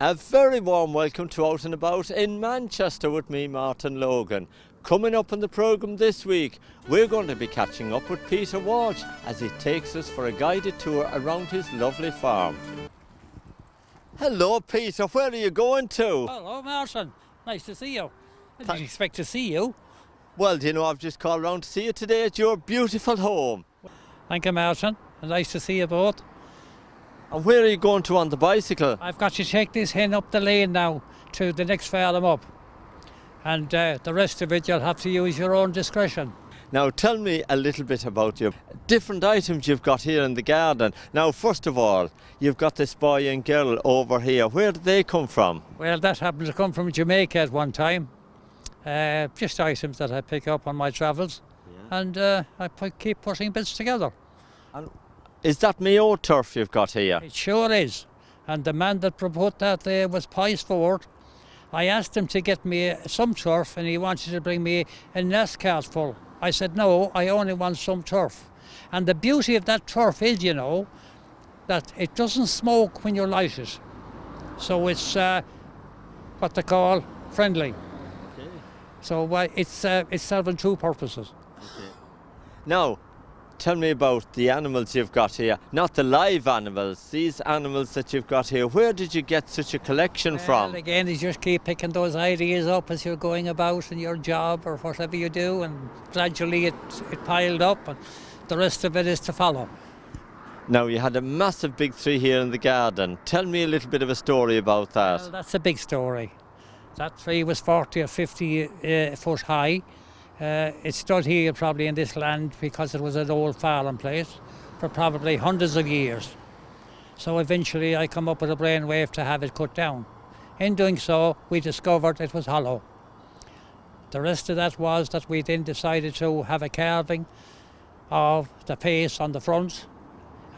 A very warm welcome to Out and About in Manchester with me, Martin Logan. Coming up on the programme this week, we're going to be catching up with Peter Walsh as he takes us for a guided tour around his lovely farm. Hello Peter, where are you going to? Hello Martin, nice to see you. I didn't expect to see you. Well, do you know, I've just called round to see you today at your beautiful home. Thank you Martin, nice to see you both. And where are you going to on the bicycle? I've got to take this hen up the lane now to the next farm up. And the rest of it you'll have to use your own discretion. Now tell me a little bit about your different items you've got here in the garden. Now first of all, you've got this boy and girl over here. Where did they come from? Well, that happened to come from Jamaica at one time. Just items that I pick up on my travels. Yeah. And I keep putting bits together. And is that Mayo turf you've got here? It sure is. And the man that proposed that there was Pies Ford. I asked him to get me some turf and he wanted to bring me a nest cart full. I said, no, I only want some turf. And the beauty of that turf is, you know, that it doesn't smoke when you light it. So it's what they call friendly. Okay. So it's serving two purposes. Okay. Now, tell me about the animals you've got here. Not the live animals, these animals that you've got here. Where did you get such a collection from? Again, you just keep picking those ideas up as you're going about in your job or whatever you do, and gradually it piled up and the rest of it is to follow. Now, you had a massive big tree here in the garden. Tell me a little bit of a story about that. Well, that's a big story. That tree was 40 or 50 foot high. It stood here probably in this land because it was an old farm place for probably hundreds of years. So eventually I come up with a brainwave to have it cut down. In doing so, we discovered it was hollow. The rest of that was that we then decided to have a carving of the face on the front.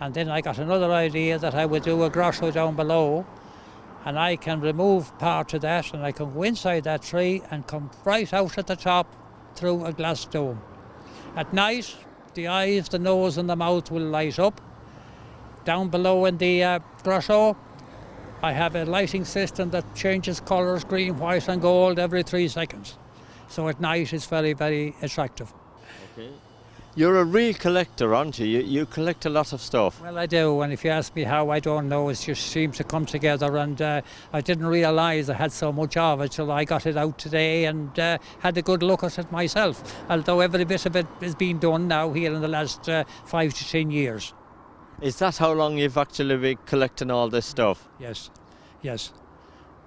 And then I got another idea that I would do a grotto down below, and I can remove part of that and I can go inside that tree and come right out at the top through a glass dome. At night, the eyes, the nose and the mouth will light up. Down below in the grotto, I have a lighting system that changes colours, green, white and gold every 3 seconds. So at night it's very, very attractive. Okay. You're a real collector, aren't you? You collect a lot of stuff. Well, I do, and if you ask me how, I don't know. It just seems to come together, and I didn't realise I had so much of it till I got it out today and had a good look at it myself, although every bit of it is being done now here in the last 5 to 10 years. Is that how long you've actually been collecting all this stuff? Yes.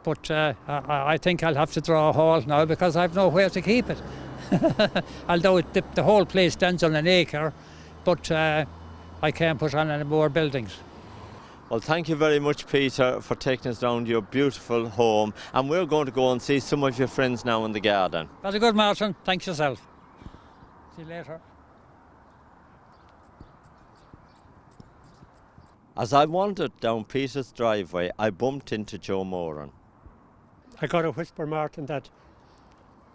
But I think I'll have to draw a halt now because I've nowhere to keep it. Although the whole place stands on an acre, but I can't put on any more buildings. Well, thank you very much, Peter, for taking us down to your beautiful home, and we're going to go and see some of your friends now in the garden. Very good, Martin. Thanks yourself. See you later. As I wandered down Peter's driveway, I bumped into Joe Moran. I got a whisper, Martin, that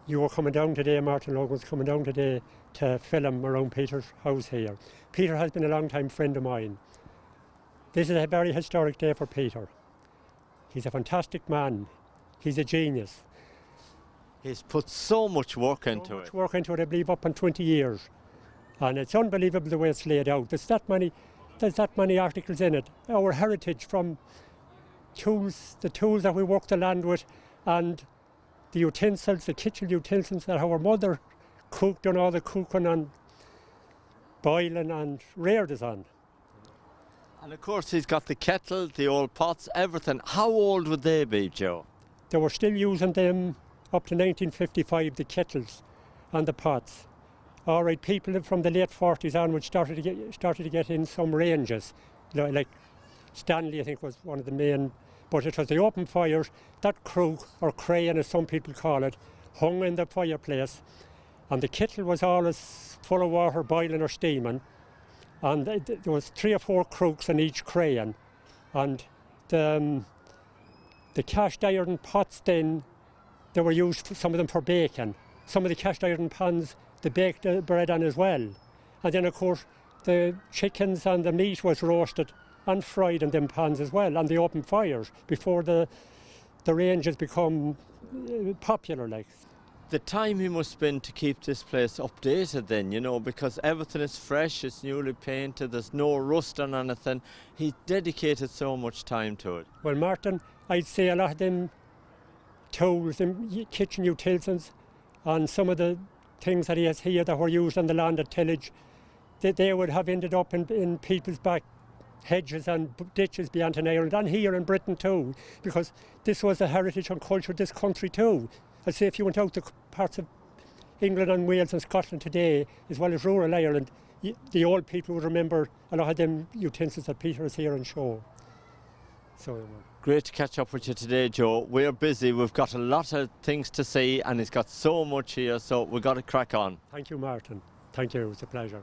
you were coming down today, Martin Logan was coming down today to film around Peter's house here. Peter has been a long-time friend of mine. This is a very historic day for Peter. He's a fantastic man. He's a genius. He's put so much work into it. I believe, up in 20 years. And it's unbelievable the way it's laid out. There's that many articles in it. Our heritage from the tools that we work the land with, and the utensils, the kitchen utensils that our mother cooked and all the cooking and boiling and reared us on. And of course he's got the kettle, the old pots, everything. How old would they be, Joe? They were still using them up to 1955, the kettles and the pots. All right, people from the late 40s onwards started to get in some ranges, like Stanley, I think, was one of the main. But it was the open fires, that crook, or crane as some people call it, hung in the fireplace, and the kettle was always full of water boiling or steaming, and there was 3 or 4 crooks in each crane, and the cast iron pots then, they were used, some of them for baking. Some of the cast iron pans, they baked the bread on as well. And then of course the chickens and the meat was roasted and fried in them pans as well, on the open fires, before the the range has become popular, like. The time he must spend to keep this place updated then, you know, because everything is fresh, it's newly painted, there's no rust on anything. He dedicated so much time to it. Well, Martin, I'd say a lot of them tools and kitchen utensils and some of the things that he has here that were used on the land at tillage, they would have ended up in people's back hedges and ditches beyond an Ireland and here in Britain too, because this was the heritage and culture of this country too. I'd say if you went out to parts of England and Wales and Scotland today, as well as rural Ireland, the old people would remember a lot of them utensils that Peter is here and show. So, great to catch up with you today, Joe. We're busy, we've got a lot of things to see and he's got so much here, so we've got to crack on. Thank you, Martin. Thank you, it's a pleasure.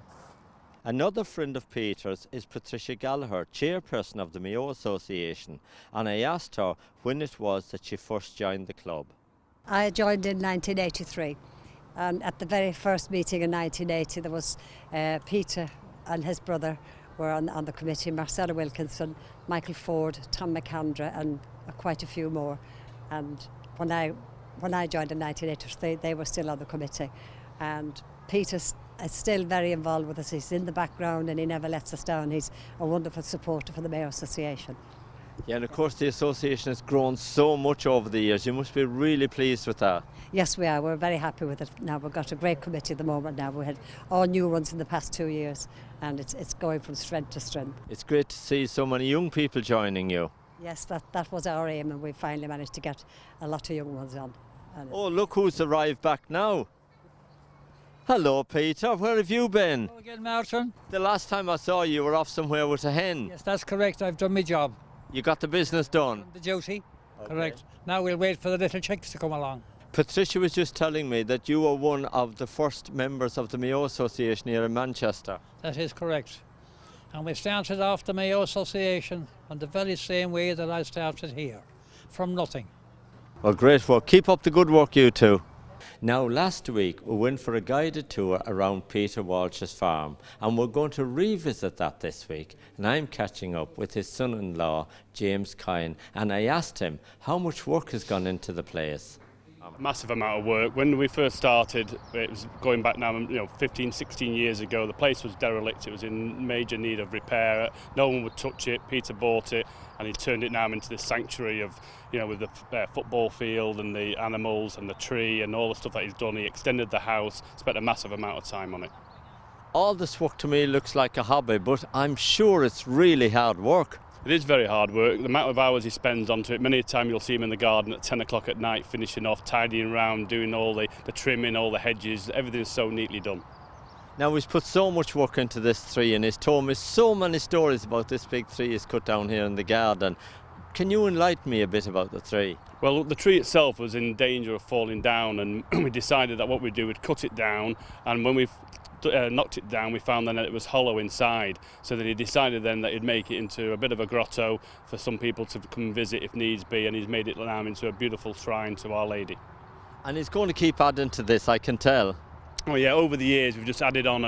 Another friend of Peter's is Patricia Gallagher, chairperson of the Mayo Association, and I asked her when it was that she first joined the club. I joined in 1983, and at the very first meeting in 1980 there was Peter and his brother were on the committee, Marcella Wilkinson, Michael Ford, Tom McAndra and quite a few more. And when I joined in 1983 they were still on the committee, and Peter's is still very involved with us. He's in the background and he never lets us down. He's a wonderful supporter for the Mayo Association. Yeah, and of course the association has grown so much over the years. You must be really pleased with that. Yes, we are. We're very happy with it now. We've got a great committee at the moment now. We had all new ones in the past 2 years and it's going from strength to strength. It's great to see so many young people joining you. Yes, that was our aim and we finally managed to get a lot of young ones on. Oh, look who's arrived back now. Hello, Peter. Where have you been? Hello again, Martin. The last time I saw you were off somewhere with a hen. Yes, that's correct. I've done my job. You got the business done? The duty. Okay. Correct. Now we'll wait for the little chicks to come along. Patricia was just telling me that you were one of the first members of the Mayo Association here in Manchester. That is correct. And we started off the Mayo Association on the very same way that I started here, from nothing. Well, great work. Keep up the good work, you two. Now, last week we went for a guided tour around Peter Walsh's farm, and we're going to revisit that this week. And I'm catching up with his son-in-law, James Kine, and I asked him how much work has gone into the place. Massive amount of work. When we first started, it was going back now, 15, 16 years ago, the place was derelict. It was in major need of repair. No one would touch it. Peter bought it and he turned it now into this sanctuary of, with the football field and the animals and the tree and all the stuff that he's done. He extended the house, spent a massive amount of time on it. All this work to me looks like a hobby, but I'm sure it's really hard work. It is very hard work. The amount of hours he spends onto it, many a time you'll see him in the garden at 10 o'clock at night finishing off, tidying around, doing all the trimming, all the hedges, everything's so neatly done. Now he's put so much work into this tree and he's told me so many stories about this big tree he's cut down here in the garden. Can you enlighten me a bit about the tree? Well, the tree itself was in danger of falling down and we decided that what we'd do, we'd cut it down, and when we knocked it down, we found then that it was hollow inside, so that he decided then that he'd make it into a bit of a grotto for some people to come and visit if needs be, and he's made it now into a beautiful shrine to Our Lady. And he's going to keep adding to this, I can tell. Oh yeah, over the years we've just added on,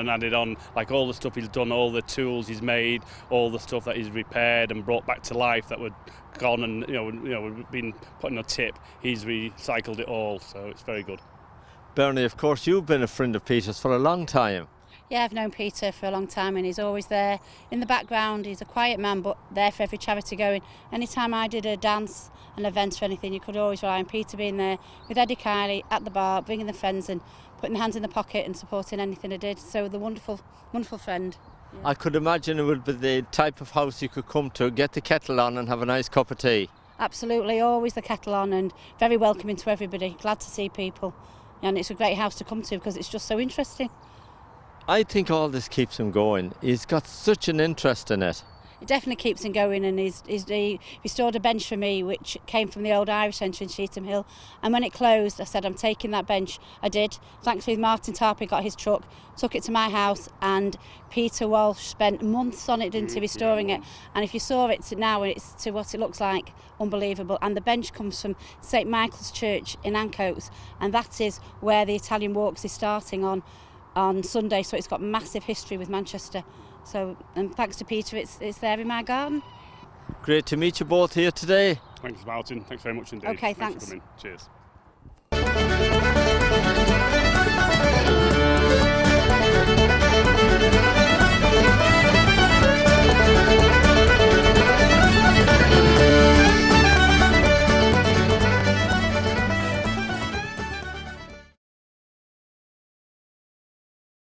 like all the stuff he's done, all the tools he's made, all the stuff that he's repaired and brought back to life that were gone and been put in a tip. He's recycled it all, so it's very good. Bernie, of course, you've been a friend of Peter's for a long time. Yeah, I've known Peter for a long time and he's always there in the background. He's a quiet man but there for every charity going. Anytime I did a dance, an event or anything, you could always rely on Peter being there with Eddie Kiley at the bar, bringing the friends and putting their hands in the pocket and supporting anything I did. So the wonderful friend. Yeah. I could imagine it would be the type of house you could come to, get the kettle on and have a nice cup of tea. Absolutely, always the kettle on and very welcoming to everybody. Glad to see people. And it's a great house to come to because it's just so interesting. I think all this keeps him going. He's got such an interest in it. It definitely keeps him going, and he restored a bench for me which came from the old Irish Centre in Sheetham Hill, and when it closed I said I'm taking that bench. I did. Thankfully Martin Tarpey got his truck, took it to my house, and Peter Walsh spent months on it, didn't he, restoring it. And if you saw it now, it's to what it looks like, unbelievable. And the bench comes from St Michael's Church in Ancoats, and that is where the Italian Walks is starting on Sunday, so it's got massive history with Manchester. So, and thanks to Peter, it's there in my garden. Great to meet you both here today. Thanks, Martin. Thanks very much indeed. Okay, For thanks. coming. Cheers.